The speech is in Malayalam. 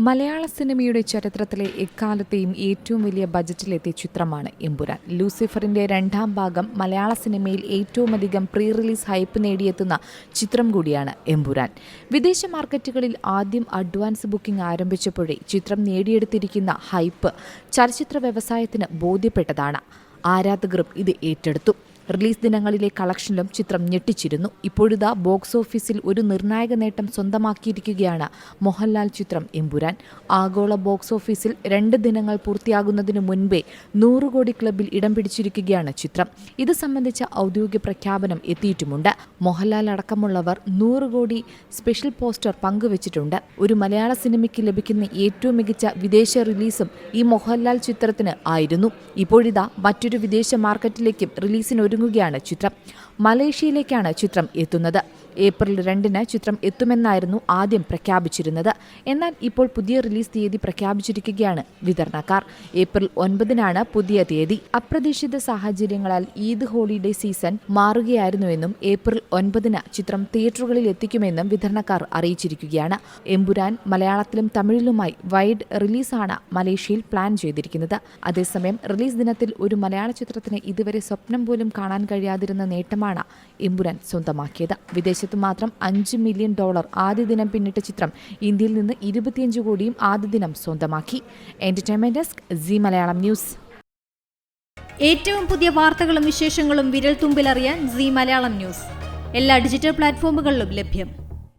മലയാള സിനിമയുടെ ചരിത്രത്തിലെ എക്കാലത്തെയും ഏറ്റവും വലിയ ബജറ്റിലെത്തിയ ചിത്രമാണ് എമ്പുരാൻ. ലൂസിഫറിന്റെ രണ്ടാം ഭാഗം മലയാള സിനിമയിൽ ഏറ്റവുമധികം പ്രീ റിലീസ് ഹൈപ്പ് നേടിയെത്തുന്ന ചിത്രം കൂടിയാണ് എമ്പുരാൻ. വിദേശ മാർക്കറ്റുകളിൽ ആദ്യം അഡ്വാൻസ് ബുക്കിംഗ് ആരംഭിച്ചപ്പോഴേ ചിത്രം നേടിയെടുത്തിരിക്കുന്ന ഹൈപ്പ് ചലച്ചിത്ര വ്യവസായത്തിന് ബോധ്യപ്പെട്ടതാണ്. ആരാധകരും ഇത് ഏറ്റെടുത്തു. റിലീസ് ദിനങ്ങളിലെ കളക്ഷനിലും ചിത്രം ഞെട്ടിച്ചിരുന്നു. ഇപ്പോഴിതാ ബോക്സ് ഓഫീസിൽ ഒരു നിർണായക നേട്ടം സ്വന്തമാക്കിയിരിക്കുകയാണ് മോഹൻലാൽ ചിത്രം എമ്പുരാൻ. ആഗോള ബോക്സ് ഓഫീസിൽ 2 ദിനങ്ങൾ പൂർത്തിയാകുന്നതിനു മുൻപേ 100 കോടി ക്ലബിൽ ഇടം പിടിച്ചിരിക്കുകയാണ് ചിത്രം. ഇത് സംബന്ധിച്ച ഔദ്യോഗിക പ്രഖ്യാപനം എത്തിയിട്ടുമുണ്ട്. മോഹൻലാൽ അടക്കമുള്ളവർ 100 കോടി സ്പെഷ്യൽ പോസ്റ്റർ പങ്കുവച്ചിട്ടുണ്ട്. ഒരു മലയാള സിനിമയ്ക്ക് ലഭിക്കുന്ന ഏറ്റവും മികച്ച വിദേശ റിലീസും ഈ മോഹൻലാൽ ചിത്രത്തിന് ആയിരുന്നു. ഇപ്പോഴിതാ മറ്റൊരു വിദേശ മാർക്കറ്റിലേക്കും റിലീസിന് ചിത്രം. മലേഷ്യയിലേക്കാണ് ചിത്രം എത്തുന്നത്. ഏപ്രിൽ 2 ചിത്രം എത്തുമെന്നായിരുന്നു ആദ്യം പ്രഖ്യാപിച്ചിരുന്നത്. എന്നാൽ ഇപ്പോൾ പുതിയ റിലീസ് തീയതി പ്രഖ്യാപിച്ചിരിക്കുകയാണ് വിതരണക്കാർ. ഏപ്രിൽ 9 പുതിയ തീയതി. അപ്രതീക്ഷിത സാഹചര്യങ്ങളാൽ ഈദ് ഹോളിഡേ സീസൺ മാറുകയായിരുന്നുവെന്നും ഏപ്രിൽ 9 ചിത്രം തിയേറ്ററുകളിൽ എത്തിക്കുമെന്നും വിതരണക്കാർ അറിയിച്ചിരിക്കുകയാണ്. എമ്പുരാൻ മലയാളത്തിലും തമിഴിലുമായി വൈഡ് റിലീസാണ് മലേഷ്യയിൽ പ്ലാൻ ചെയ്തിരിക്കുന്നത്. അതേസമയം റിലീസ് ദിനത്തിൽ ഒരു മലയാള ചിത്രത്തിന് ഇതുവരെ സ്വപ്നം പോലും കാണാൻ കഴിയാതിരുന്ന നേട്ടമാണ് എമ്പുരാൻ സ്വന്തമാക്കിയത്. വിദേശത്ത് മാത്രം $5 മില്യൺ ആദ്യ ദിനം പിന്നിട്ട ചിത്രം ഇന്ത്യയിൽ നിന്ന് 25 കോടിയും ആദ്യ ദിനം സ്വന്തമാക്കി. Entertainment desk, Zee Malayalam news. ഏറ്റവും പുതിയ വാർത്തകളും വിശേഷങ്ങളും വിരൽ തുമ്പിലറിയാൻ സീ മലയാളം ന്യൂസ് എല്ലാ ഡിജിറ്റൽ പ്ലാറ്റ്ഫോമുകളിലും ലഭ്യം.